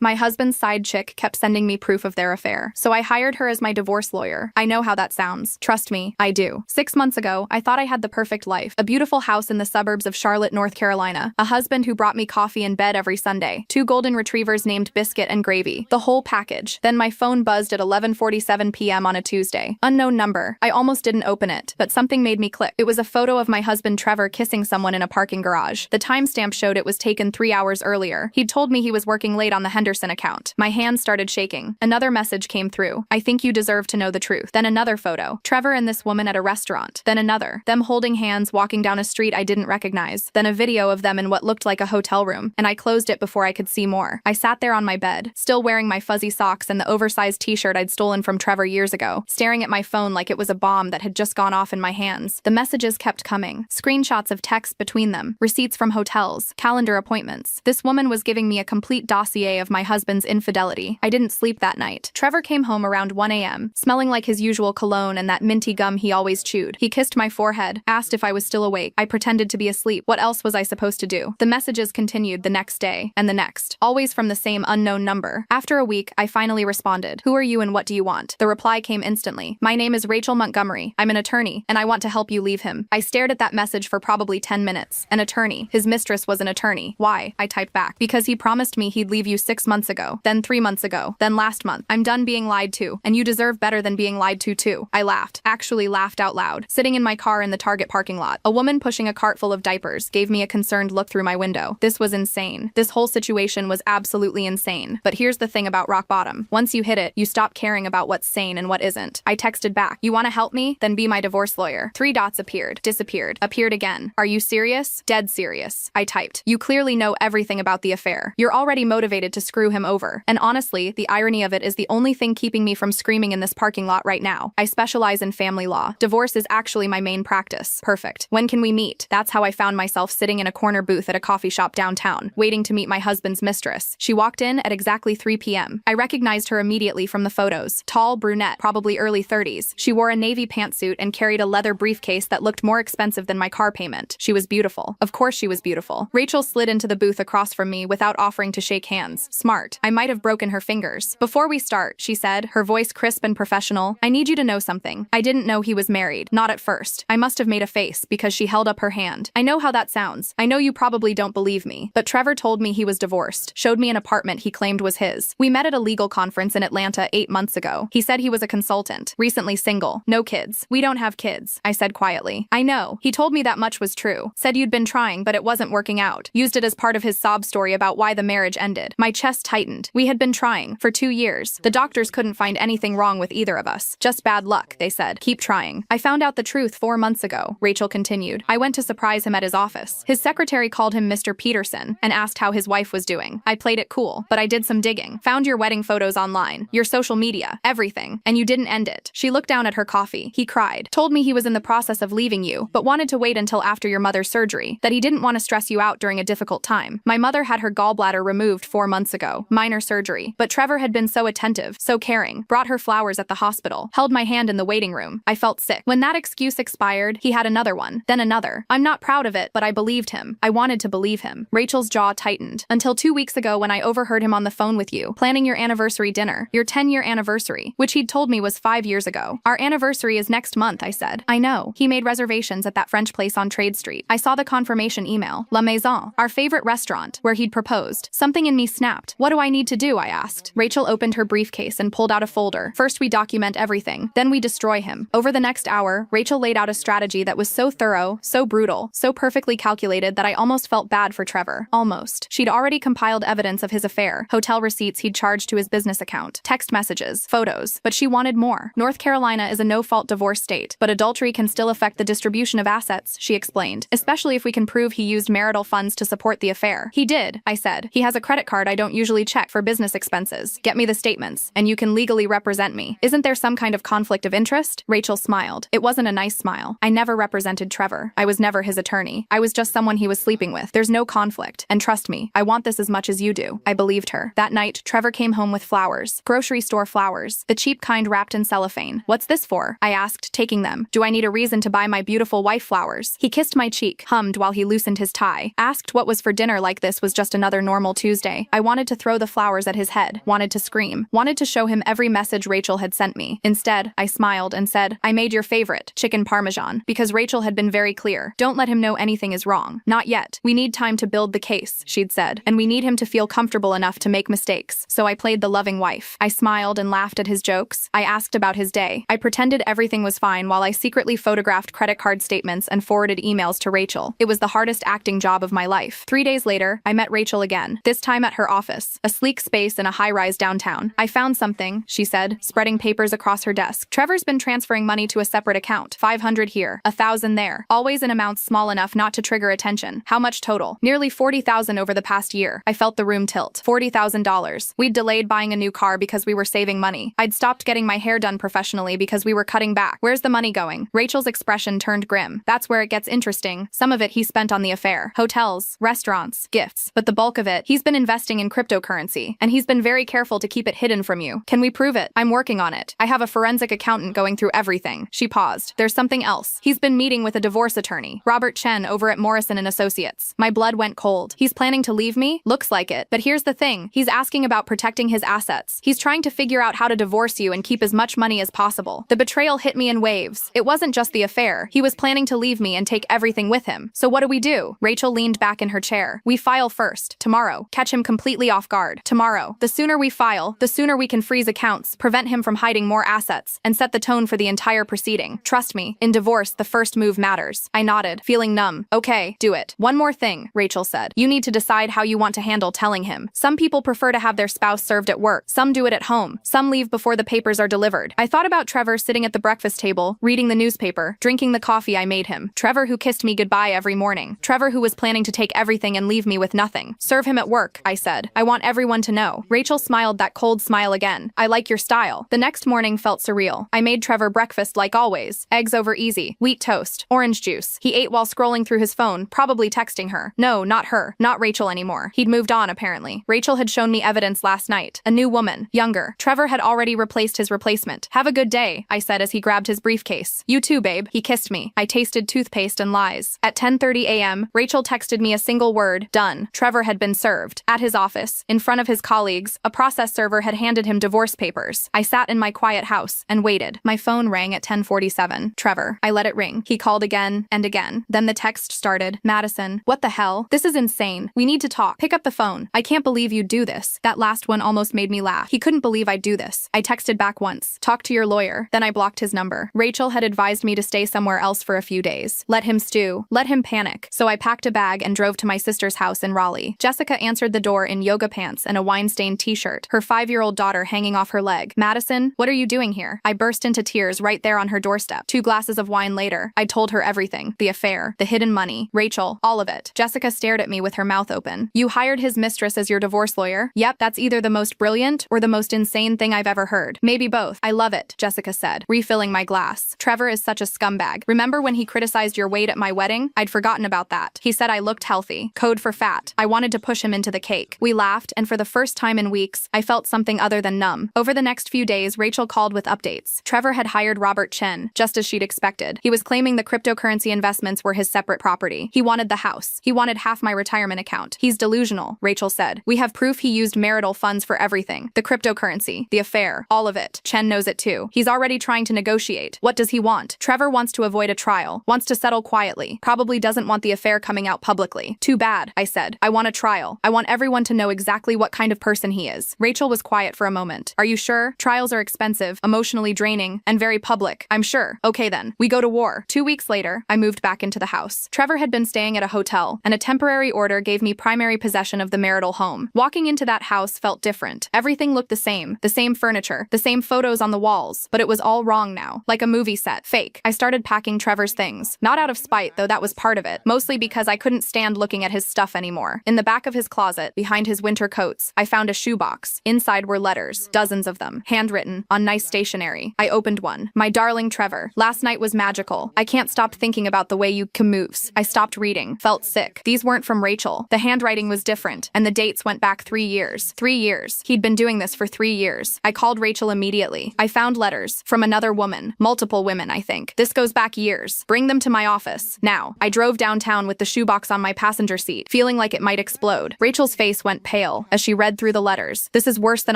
My husband's side chick kept sending me proof of their affair, so I hired her as my divorce lawyer. I know how that sounds. Trust me, I do. 6 months ago, I thought I had the perfect life. A beautiful house in the suburbs of Charlotte, North Carolina. A husband who brought me coffee in bed every Sunday. 2 golden retrievers named Biscuit and Gravy. The whole package. Then my phone buzzed at 11:47 p.m. on a Tuesday. Unknown number. I almost didn't open it, but something made me click. It was a photo of my husband Trevor kissing someone in a parking garage. The timestamp showed it was taken 3 hours earlier. He'd told me he was working late on the Henderson account. My hands started shaking. Another message came through. I think you deserve to know the truth. Then another photo. Trevor and this woman at a restaurant. Then another. Them holding hands walking down a street I didn't recognize. Then a video of them in what looked like a hotel room, and I closed it before I could see more. I sat there on my bed, still wearing my fuzzy socks and the oversized t-shirt I'd stolen from Trevor years ago, staring at my phone like it was a bomb that had just gone off in my hands. The messages kept coming. Screenshots of text between them, receipts from hotels, calendar appointments. This woman was giving me a complete dossier of my husband's infidelity. I didn't sleep that night. Trevor came home around 1 a.m., smelling like his usual cologne and that minty gum he always chewed. He kissed my forehead, asked if I was still awake. I pretended to be asleep. What else was I supposed to do? The messages continued the next day, and the next, always from the same unknown number. After a week, I finally responded. Who are you and what do you want? The reply came instantly. My name is Rachel Montgomery. I'm an attorney, and I want to help you leave him. I stared at that message for probably 10 minutes. An attorney. His mistress was an attorney. Why? I typed back. Because he promised me he'd leave you 6 months ago, then 3 months ago, then last month. I'm done being lied to, and you deserve better than being lied to too. I laughed. Actually laughed out loud. Sitting in my car in the Target parking lot, a woman pushing a cart full of diapers gave me a concerned look through my window. This was insane. This whole situation was absolutely insane. But here's the thing about rock bottom. Once you hit it, you stop caring about what's sane and what isn't. I texted back. You want to help me? Then be my divorce lawyer. 3 dots appeared. Disappeared. Appeared again. Are you serious? Dead serious. I typed. You clearly know everything about the affair. You're already motivated to screw him over. And honestly, the irony of it is the only thing keeping me from screaming in this parking lot right now. I specialize in family law. Divorce is actually my main practice. Perfect. When can we meet? That's how I found myself sitting in a corner booth at a coffee shop downtown, waiting to meet my husband's mistress. She walked in at exactly 3 p.m. I recognized her immediately from the photos. Tall, brunette, probably early 30s. She wore a navy pantsuit and carried a leather briefcase that looked more expensive than my car payment. She was beautiful. Of course she was beautiful. Rachel slid into the booth across from me without offering to shake hands. Smart. I might have broken her fingers. Before we start, she said, her voice crisp and professional, I need you to know something. I didn't know he was married. Not at first. I must have made a face because she held up her hand. I know how that sounds. I know you probably don't believe me, but Trevor told me he was divorced, showed me an apartment he claimed was his. We met at a legal conference in Atlanta 8 months ago. He said he was a consultant, recently single, no kids. We don't have kids, I said quietly. I know. He told me that much was true. Said you'd been trying, but it wasn't working out. Used it as part of his sob story about why the marriage ended. My chest tightened. We had been trying for 2 years. The doctors couldn't find anything wrong with either of us. Just bad luck, they said. Keep trying. I found out the truth 4 months ago, Rachel continued. I went to surprise him at his office. His secretary called him Mr. Peterson and asked how his wife was doing. I played it cool, but I did some digging. Found your wedding photos online, your social media, everything, and you didn't end it. She looked down at her coffee. He cried. Told me he was in the process of leaving you, but wanted to wait until after your mother's surgery, that he didn't want to stress you out during a difficult time. My mother had her gallbladder removed 4 months ago, minor surgery, but Trevor had been so attentive, so caring, brought her flowers at the hospital, held my hand in the waiting room. I felt sick. When that excuse expired, he had another one, then another. I'm not proud of it, but I believed him. I wanted to believe him. Rachel's jaw tightened. Until 2 weeks ago when I overheard him on the phone with you, planning your anniversary dinner, your 10-year anniversary, which he'd told me was 5 years ago. Our anniversary is next month, I said. I know. He made reservations at that French place on Trade Street. I saw the confirmation email. La Maison, our favorite restaurant, where he'd proposed. Something in me snapped. What do I need to do? I asked. Rachel opened her briefcase and pulled out a folder. First we document everything, then we destroy him. Over the next hour, Rachel laid out a strategy that was so thorough, so brutal, so perfectly calculated that I almost felt bad for Trevor. Almost. She'd already compiled evidence of his affair, hotel receipts he'd charged to his business account, text messages, photos, but she wanted more. North Carolina is a no-fault divorce state, but adultery can still affect the distribution of assets, she explained, especially if we can prove he used marital funds to support the affair. He did, I said. He has a credit card I don't usually check for business expenses. Get me the statements, and you can legally represent me. Isn't there some kind of conflict of interest? Rachel smiled. It wasn't a nice smile. I never represented Trevor. I was never his attorney. I was just someone he was sleeping with. There's no conflict. And trust me, I want this as much as you do. I believed her. That night, Trevor came home with flowers. Grocery store flowers. The cheap kind wrapped in cellophane. What's this for? I asked, taking them. Do I need a reason to buy my beautiful wife flowers? He kissed my cheek, hummed while he loosened his tie. Asked what was for dinner like this was just another normal Tuesday. I wanted to to throw the flowers at his head, wanted to scream, wanted to show him every message Rachel had sent me. Instead, I smiled and said, I made your favorite, chicken parmesan, because Rachel had been very clear. Don't let him know anything is wrong. Not yet. We need time to build the case, she'd said, and we need him to feel comfortable enough to make mistakes. So I played the loving wife. I smiled and laughed at his jokes. I asked about his day. I pretended everything was fine while I secretly photographed credit card statements and forwarded emails to Rachel. It was the hardest acting job of my life. 3 days later, I met Rachel again, this time at her office, a sleek space in a high-rise downtown. I found something, she said, spreading papers across her desk. Trevor's been transferring money to a separate account. 500 here, 1,000 there, always in amounts small enough not to trigger attention. How much total? Nearly 40,000 over the past year. I felt the room tilt. $40,000. We'd delayed buying a new car because we were saving money. I'd stopped getting my hair done professionally because we were cutting back. Where's the money going? Rachel's expression turned grim. That's where it gets interesting. Some of it he spent on the affair. Hotels, restaurants, gifts. But the bulk of it, he's been investing in cryptocurrency. And he's been very careful to keep it hidden from you. Can we prove it? I'm working on it. I have a forensic accountant going through everything. She paused. There's something else. He's been meeting with a divorce attorney, Robert Chen, over at Morrison & Associates. My blood went cold. He's planning to leave me? Looks like it. But here's the thing. He's asking about protecting his assets. He's trying to figure out how to divorce you and keep as much money as possible. The betrayal hit me in waves. It wasn't just the affair. He was planning to leave me and take everything with him. So what do we do? Rachel leaned back in her chair. We file first. Tomorrow. Catch him completely off guard. Tomorrow. The sooner we file, the sooner we can freeze accounts, prevent him from hiding more assets, and set the tone for the entire proceeding. Trust me, in divorce, the first move matters. I nodded, feeling numb. Okay, do it. One more thing, Rachel said. You need to decide how you want to handle telling him. Some people prefer to have their spouse served at work. Some do it at home. Some leave before the papers are delivered. I thought about Trevor sitting at the breakfast table, reading the newspaper, drinking the coffee I made him. Trevor who kissed me goodbye every morning. Trevor who was planning to take everything and leave me with nothing. Serve him at work, I said. I want everyone to know. Rachel smiled that cold smile again. I like your style. The next morning felt surreal. I made Trevor breakfast like always. Eggs over easy, wheat toast, orange juice. He ate while scrolling through his phone, probably texting her. No, not her. Not Rachel anymore. He'd moved on, apparently. Rachel had shown me evidence last night. A new woman. Younger. Trevor had already replaced his replacement. Have a good day, I said as he grabbed his briefcase. You too, babe. He kissed me. I tasted toothpaste and lies. At 10:30 a.m., Rachel texted me a single word. Done. Trevor had been served. At his office, in front of his colleagues, a process server had handed him divorce papers. I sat in my quiet house and waited. My phone rang at 10:47. Trevor. I let it ring. He called again and again. Then the text started. Madison. What the hell? This is insane. We need to talk. Pick up the phone. I can't believe you'd do this. That last one almost made me laugh. He couldn't believe I'd do this. I texted back once. Talk to your lawyer. Then I blocked his number. Rachel had advised me to stay somewhere else for a few days. Let him stew. Let him panic. So I packed a bag and drove to my sister's house in Raleigh. Jessica answered the door in yoga pants and a wine-stained t-shirt, her 5-year-old daughter hanging off her leg. Madison, what are you doing here? I burst into tears right there on her doorstep. 2 glasses of wine later, I told her everything. The affair, the hidden money, Rachel, all of it. Jessica stared at me with her mouth open. You hired his mistress as your divorce lawyer? Yep, that's either the most brilliant or the most insane thing I've ever heard. Maybe both. I love it, Jessica said, refilling my glass. Trevor is such a scumbag. Remember when he criticized your weight at my wedding? I'd forgotten about that. He said I looked healthy. Code for fat. I wanted to push him into the cake. We laughed, and for the first time in weeks, I felt something other than numb. Over the next few days, Rachel called with updates. Trevor had hired Robert Chen, just as she'd expected. He was claiming the cryptocurrency investments were his separate property. He wanted the house. He wanted half my retirement account. He's delusional, Rachel said. We have proof he used marital funds for everything. The cryptocurrency, the affair, all of it. Chen knows it too. He's already trying to negotiate. What does he want? Trevor wants to avoid a trial, wants to settle quietly, probably doesn't want the affair coming out publicly. Too bad, I said. I want a trial. I want everyone to know exactly what kind of person he is. Rachel was quiet for a moment. Are you sure? Trials are expensive, emotionally draining, and very public. I'm sure. Okay then. We go to war. 2 weeks later, I moved back into the house. Trevor had been staying at a hotel, and a temporary order gave me primary possession of the marital home. Walking into that house felt different. Everything looked the same furniture, the same photos on the walls, but it was all wrong now, like a movie set. Fake. I started packing Trevor's things. Not out of spite, though that was part of it, mostly because I couldn't stand looking at his stuff anymore. In the back of his closet, behind his winter coats, I found a shoebox. Inside were letters, dozens of them, handwritten, on nice stationery. I opened one. My darling Trevor, last night was magical. I can't stop thinking about the way you moves. I stopped reading, felt sick. These weren't from Rachel. The handwriting was different, and the dates went back 3 years. 3 years. He'd been doing this for 3 years. I called Rachel immediately. I found letters from another woman, multiple women, I think. This goes back years. Bring them to my office. Now. I drove downtown with the shoebox on my passenger seat, feeling like it might explode. Rachel's face went pale pale as she read through the letters. This is worse than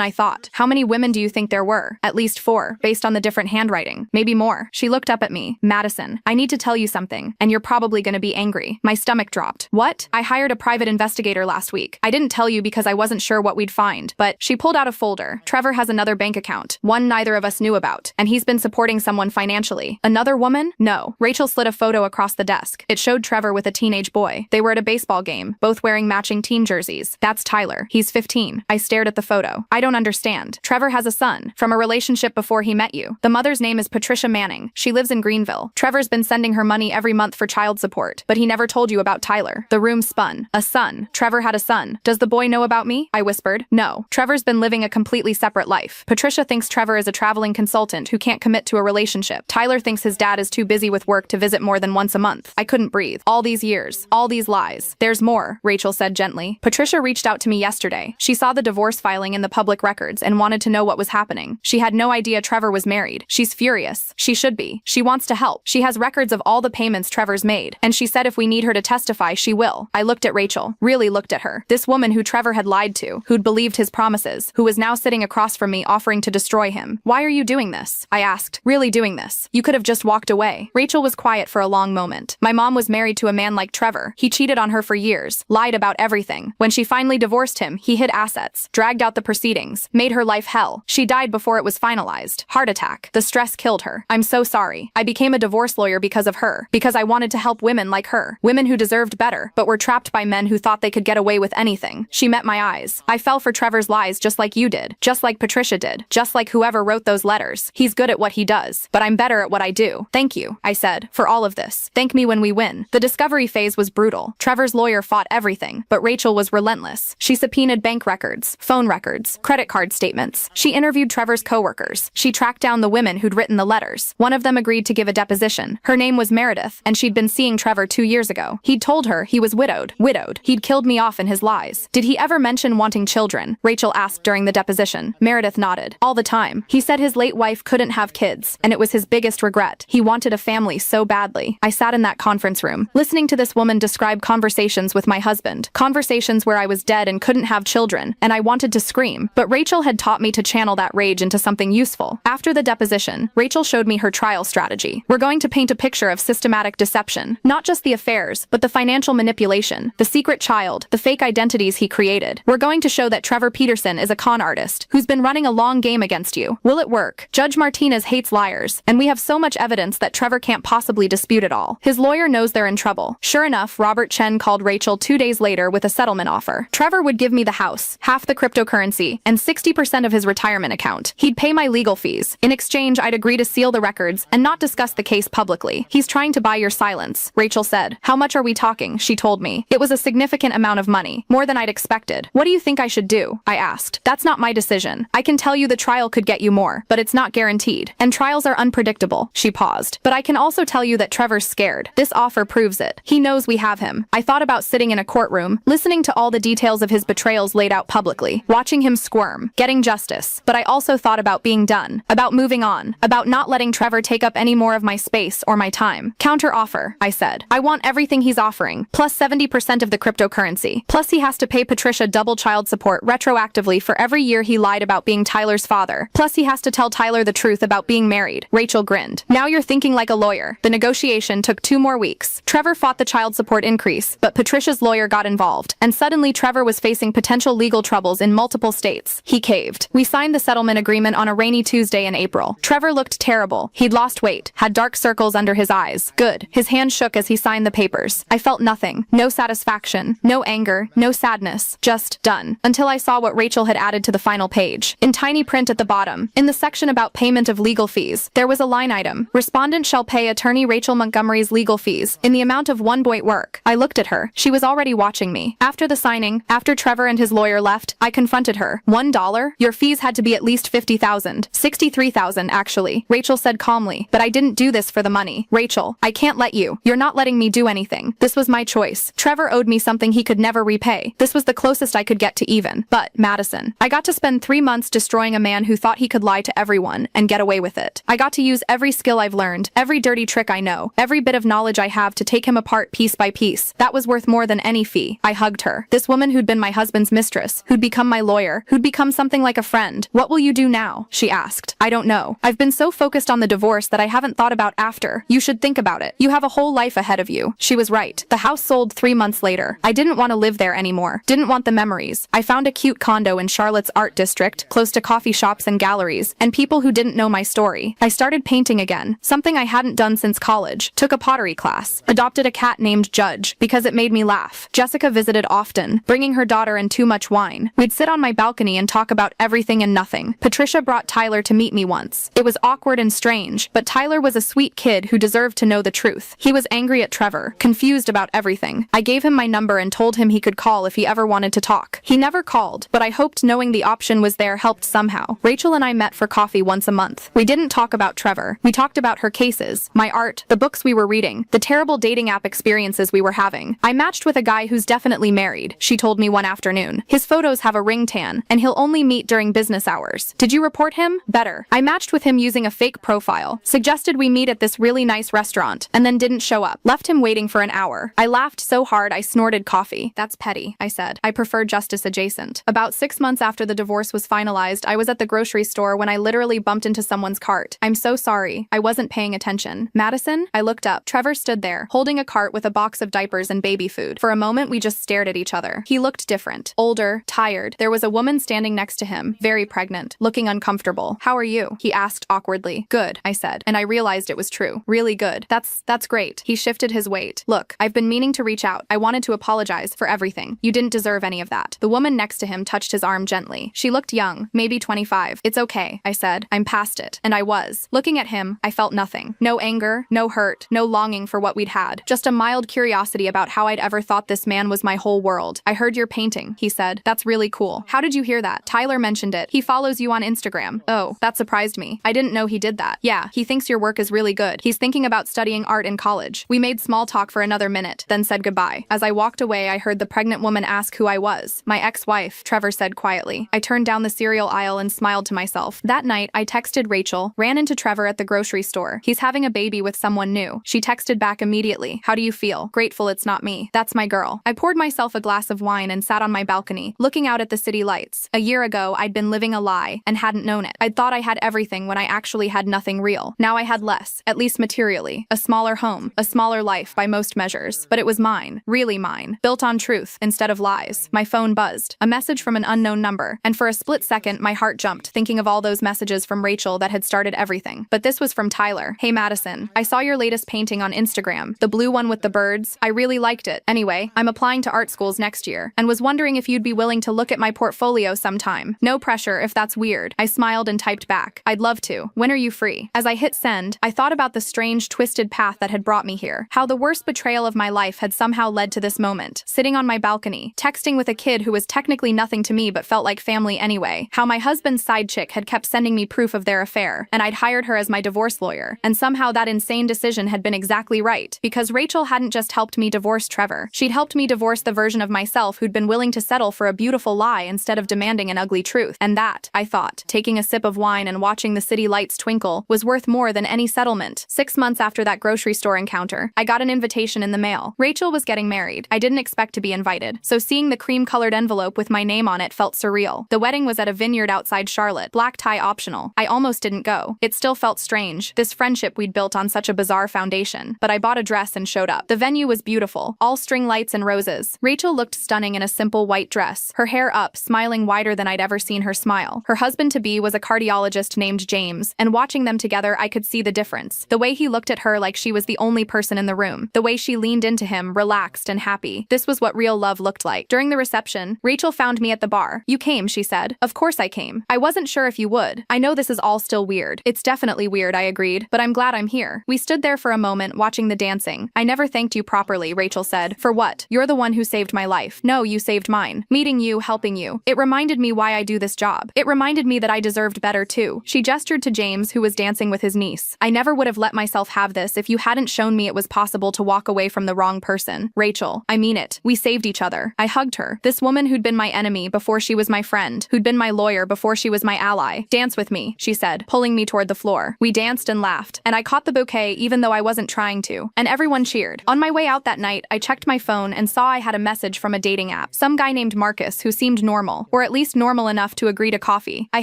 I thought. How many women do you think there were? At least 4, based on the different handwriting. Maybe more. She looked up at me. Madison, I need to tell you something, and you're probably gonna be angry. My stomach dropped. What? I hired a private investigator last week. I didn't tell you because I wasn't sure what we'd find, but she pulled out a folder. Trevor has another bank account, one neither of us knew about, and he's been supporting someone financially. Another woman? No. Rachel slid a photo across the desk. It showed Trevor with a teenage boy. They were at a baseball game, both wearing matching team jerseys. That's Tyler. He's 15. I stared at the photo. I don't understand. Trevor has a son, from a relationship before he met you. The mother's name is Patricia Manning. She lives in Greenville. Trevor's been sending her money every month for child support, but he never told you about Tyler. The room spun. A son. Trevor had a son. Does the boy know about me? I whispered. No. Trevor's been living a completely separate life. Patricia thinks Trevor is a traveling consultant who can't commit to a relationship. Tyler thinks his dad is too busy with work to visit more than once a month. I couldn't breathe. All these years. All these lies. There's more, Rachel said gently. Patricia reached out to me yesterday. She saw the divorce filing in the public records and wanted to know what was happening. She had no idea Trevor was married. She's furious. She should be. She wants to help. She has records of all the payments Trevor's made, and she said if we need her to testify, she will. I looked at Rachel. Really looked at her. This woman who Trevor had lied to, who'd believed his promises, who was now sitting across from me offering to destroy him. Why are you doing this? I asked. Really doing this? You could have just walked away. Rachel was quiet for a long moment. My mom was married to a man like Trevor. He cheated on her for years, lied about everything. When she finally divorced him, he hid assets, dragged out the proceedings, made her life hell. She died before it was finalized. Heart attack. The stress killed her. I'm so sorry. I became a divorce lawyer because of her, because I wanted to help women like her, women who deserved better, but were trapped by men who thought they could get away with anything. She met my eyes. I fell for Trevor's lies just like you did, just like Patricia did, just like whoever wrote those letters. He's good at what he does, but I'm better at what I do. Thank you, I said, for all of this. Thank me when we win. The discovery phase was brutal. Trevor's lawyer fought everything, but Rachel was relentless. She subpoenaed bank records, phone records, credit card statements. She interviewed Trevor's coworkers. She tracked down the women who'd written the letters. One of them agreed to give a deposition. Her name was Meredith, and she'd been seeing Trevor 2 years ago. He'd told her he was widowed. He'd killed me off in his lies. Did he ever mention wanting children? Rachel asked during the deposition. Meredith nodded. All the time. He said his late wife couldn't have kids, and it was his biggest regret. He wanted a family so badly. I sat in that conference room, listening to this woman describe conversations with my husband, conversations where I was dead and couldn't have children, and I wanted to scream, but Rachel had taught me to channel that rage into something useful. After the deposition, Rachel showed me her trial strategy. We're going to paint a picture of systematic deception, not just the affairs, but the financial manipulation, the secret child, the fake identities he created. We're going to show that Trevor Peterson is a con artist who's been running a long game against you. Will it work? Judge Martinez hates liars, and we have so much evidence that Trevor can't possibly dispute it all. His lawyer knows they're in trouble. Sure enough, Robert Chen called Rachel 2 days later with a settlement offer. Trevor would give me the house, half the cryptocurrency, and 60% of his retirement account. He'd pay my legal fees. In exchange, I'd agree to seal the records and not discuss the case publicly. He's trying to buy your silence, Rachel said. How much are we talking? She told me. It was a significant amount of money, more than I'd expected. What do you think I should do? I asked. That's not my decision. I can tell you the trial could get you more, but it's not guaranteed. And trials are unpredictable. She paused. But I can also tell you that Trevor's scared. This offer proves it. He knows we have him. I thought about sitting in a courtroom, listening to all the details of his betrayals laid out publicly, watching him squirm, getting justice. But I also thought about being done, about moving on, about not letting Trevor take up any more of my space or my time. Counter offer, I said. I want everything he's offering, plus 70% of the cryptocurrency. Plus he has to pay Patricia double child support retroactively for every year he lied about being Tyler's father. Plus he has to tell Tyler the truth about being married. Rachel grinned. Now you're thinking like a lawyer. The negotiation took 2 more weeks. Trevor fought the child support increase, but Patricia's lawyer got involved, and suddenly Trevor was facing potential legal troubles in multiple states. He caved. We signed the settlement agreement on a rainy Tuesday in April. Trevor looked terrible. He'd lost weight, had dark circles under his eyes. Good. His hand shook as he signed the papers. I felt nothing. No satisfaction, no anger, no sadness. Just done. Until I saw what Rachel had added to the final page. In tiny print at the bottom, in the section about payment of legal fees, there was a line item. Respondent shall pay attorney Rachel Montgomery's legal fees in the amount of 1 boit work. I looked at her. She was already watching me. After the signing, after Trevor and his lawyer left, I confronted her. $1? Your fees had to be at least $50,000. $63,000, actually. Rachel said calmly. But I didn't do this for the money. Rachel, I can't let you. You're not letting me do anything. This was my choice. Trevor owed me something he could never repay. This was the closest I could get to even. But, Madison, I got to spend 3 months destroying a man who thought he could lie to everyone and get away with it. I got to use every skill I've learned, every dirty trick I know, every bit of knowledge I have to take him apart piece by piece. That was worth more than any fee. I hugged her. This woman who'd been my husband's mistress, who'd become my lawyer, who'd become something like a friend. What will you do now? She asked. I don't know. I've been so focused on the divorce that I haven't thought about after. You should think about it. You have a whole life ahead of you. She was right. The house sold 3 months later. I didn't want to live there anymore. Didn't want the memories. I found a cute condo in Charlotte's art district, close to coffee shops and galleries, and people who didn't know my story. I started painting again, something I hadn't done since college. Took a pottery class. Adopted a cat named Judge, because it made me laugh. Jessica visited often, bringing her daughter and too much wine. We'd sit on my balcony and talk about everything and nothing. Patricia brought Tyler to meet me once. It was awkward and strange, but Tyler was a sweet kid who deserved to know the truth. He was angry at Trevor, confused about everything. I gave him my number and told him he could call if he ever wanted to talk. He never called, but I hoped knowing the option was there helped somehow. Rachel and I met for coffee once a month. We didn't talk about Trevor. We talked about her cases, my art, the books we were reading, the terrible dating app experiences we were having. I matched with a guy who's definitely married, she told me one afternoon. His photos have a ring tan, and he'll only meet during business hours. Did you report him? Better. I matched with him using a fake profile, suggested we meet at this really nice restaurant, and then didn't show up. Left him waiting for an hour. I laughed so hard I snorted coffee. That's petty, I said. I prefer justice adjacent. About 6 months after the divorce was finalized, I was at the grocery store when I literally bumped into someone's cart. I'm so sorry. I wasn't paying attention. Madison? I looked up. Trevor stood there, holding a cart with a box of diapers and baby food. For a moment, we just stared at each other. He looked different. Older, tired. There was a woman standing next to him, very pregnant, looking uncomfortable. How are you? He asked awkwardly. Good, I said, and I realized it was true. Really good. That's great. He shifted his weight. Look, I've been meaning to reach out. I wanted to apologize for everything. You didn't deserve any of that. The woman next to him touched his arm gently. She looked young, maybe 25. It's okay, I said. I'm past it. And I was. Looking at him, I felt nothing. No anger, no hurt, no longing for what we'd had. Just a mild curiosity about how I'd ever thought this man was my whole world. I heard you're painting, he said. That's really cool. How did you hear that? Tyler mentioned it. He follows you on Instagram. Oh, that surprised me. I didn't know he did that. Yeah, he thinks your work is really good. He's thinking about studying art in college. We made small talk for another minute, then said goodbye. As I walked away, I heard the pregnant woman ask who I was. My ex-wife, Trevor said quietly. I turned down the cereal aisle and smiled to myself. That night, I texted Rachel, ran into Trevor at the grocery store. He's having a baby with someone new. She texted back immediately. How do you feel? Grateful it's not me. That's my girl. I poured myself a glass of wine and sat on my balcony, looking out at the city lights. A year ago, I'd been living a lie and hadn't known it. I'd thought I had everything when I actually had nothing real. Now I had less, at least materially. A smaller home, a smaller life by most measures. But it was mine, really mine, built on truth instead of lies. My phone buzzed. A message from an unknown number. And for a split second, my heart jumped, thinking of all those messages from Rachel that had started everything. But this was from Tyler. Hey Madison, I saw your latest painting on Instagram, the blue one with the birds. I really liked it. Anyway, I'm applying to art schools next year, and was wondering if you'd be willing to look at my portfolio sometime. No pressure if that's weird. I smiled and typed back. I'd love to. When are you free? As I hit send, I thought about the strange, twisted path that had brought me here. How the worst betrayal of my life had somehow led to this moment. Sitting on my balcony, texting with a kid who was technically nothing to me but felt like family anyway. How my husband's side chick had kept sending me proof of their affair, and I'd hired her as my divorce lawyer. And somehow that insane decision had been exactly right, because Rachel hadn't just helped me divorce Trevor. She'd helped me divorce the version of myself who'd been willing to settle for a beautiful lie instead of demanding an ugly truth. And that, I thought, taking a sip of wine and watching the city lights twinkle, was worth more than any settlement. 6 months after that grocery store encounter, I got an invitation in the mail. Rachel was getting married. I didn't expect to be invited, so seeing the cream-colored envelope with my name on it felt surreal. The wedding was at a vineyard outside Charlotte, black tie optional. I almost didn't go. It still felt strange, this friendship we'd built on such a bizarre foundation. But I bought a dress and showed up. The venue was beautiful, all string lights and roses. Rachel looked stunning in a simple white dress, her hair up, smiling wider than I'd ever seen her smile. Her husband-to-be was a cardiologist named James, and watching them together I could see the difference. The way he looked at her like she was the only person in the room. The way she leaned into him, relaxed and happy. This was what real love looked like. During the reception, Rachel found me at the bar. You came, she said. Of course I came. I wasn't sure if you would. I know this is all still weird. It's definitely weird, I agreed, but I'm glad I'm here. We stood there for a moment watching the dancing. I never thanked you properly, Rachel said. For what? You're the one who saved my life. No, you saved mine. Meeting you, helping you. It reminded me why I do this job. It reminded me that I deserved better too. She gestured to James, who was dancing with his niece. I never would have let myself have this if you hadn't shown me it was possible to walk away from the wrong person. Rachel, I mean it. We saved each other. I hugged her. This woman who'd been my enemy before she was my friend, who'd been my lawyer before she was my ally. Dance with me, she said, pulling me toward the floor. We danced and laughed, and I caught the bouquet even though I wasn't trying to. And everyone cheered. On my way out that night, I checked my phone and saw I had a message from a dating app. Some guy named Marcus who seemed normal, or at least normal enough to agree to coffee. I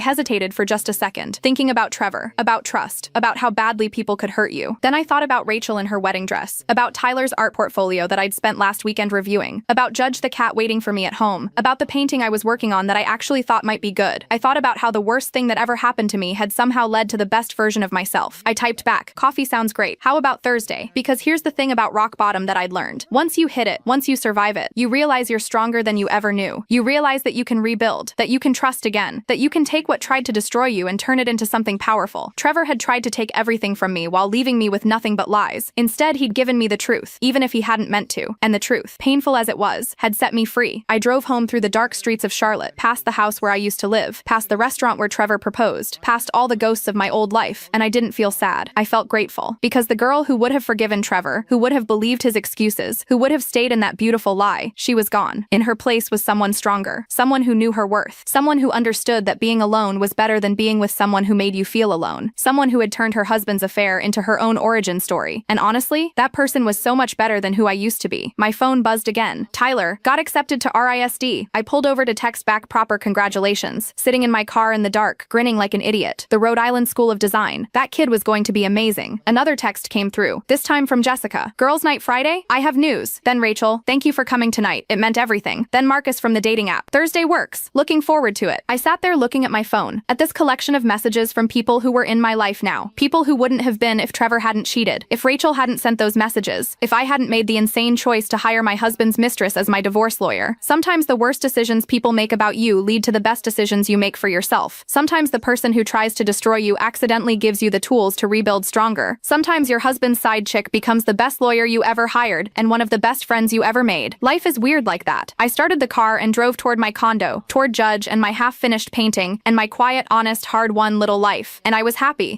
hesitated for just a second, thinking about Trevor, about trust, about how badly people could hurt you. Then I thought about Rachel in her wedding dress, about Tyler's art portfolio that I'd spent last weekend reviewing, about Judge the cat waiting for me at home, about the painting I was working on that I actually thought might be good. I thought about how the worst thing that ever happened to me had somehow led to the best version of myself. I typed back, coffee sounds great. How about Thursday? Because here's the thing about rock bottom that I'd learned. Once you hit it, once you survive it, you realize you're stronger than you ever knew. You realize that you can rebuild, that you can trust again, that you can take what tried to destroy you and turn it into something powerful. Trevor had tried to take everything from me while leaving me with nothing but lies. Instead, he'd given me the truth, even if he hadn't meant to. And the truth, painful as it was, had set me free. I drove home through the dark streets of Charlotte, past the house where I used to live, past the restaurant where Trevor proposed, past all the ghosts of my old life, and I didn't feel sad. I felt grateful. Because the girl who would have forgiven Trevor, who would have believed his excuses, who would have stayed in that beautiful lie, she was gone. In her place was someone stronger, someone who knew her worth, someone who understood that being alone was better than being with someone who made you feel alone, someone who had turned her husband's affair into her own origin story. And honestly, that person was so much better than who I used to be. My phone buzzed again. Tyler, got accepted to RISD. I pulled over to text back proper congratulations, sitting in my car in the dark, grinning like an idiot. The Rhode Island School of Design. That kid was going to be amazing. Another text came through, this time from Jessica. Girls' night Friday? I have news. Then Rachel, thank you for coming tonight. It meant everything. Then Marcus from the dating app. Thursday works. Looking forward to it. I sat there looking at my phone, at this collection of messages from people who were in my life now. People who wouldn't have been if Trevor hadn't cheated, if Rachel hadn't sent those messages, if I hadn't made the insane choice to hire my husband's mistress as my divorce lawyer. Sometimes the worst decisions people make about you lead to the best decisions you make for yourself. Sometimes the person who tries to destroy you accidentally gives you the tools to rebuild stronger. Sometimes your husband's side chick becomes the best lawyer you ever hired and one of the best friends you ever made. Life is weird like that. I started the car and drove toward my condo, toward Judge and my half-finished painting, and my quiet, honest, hard-won little life. And I was happy.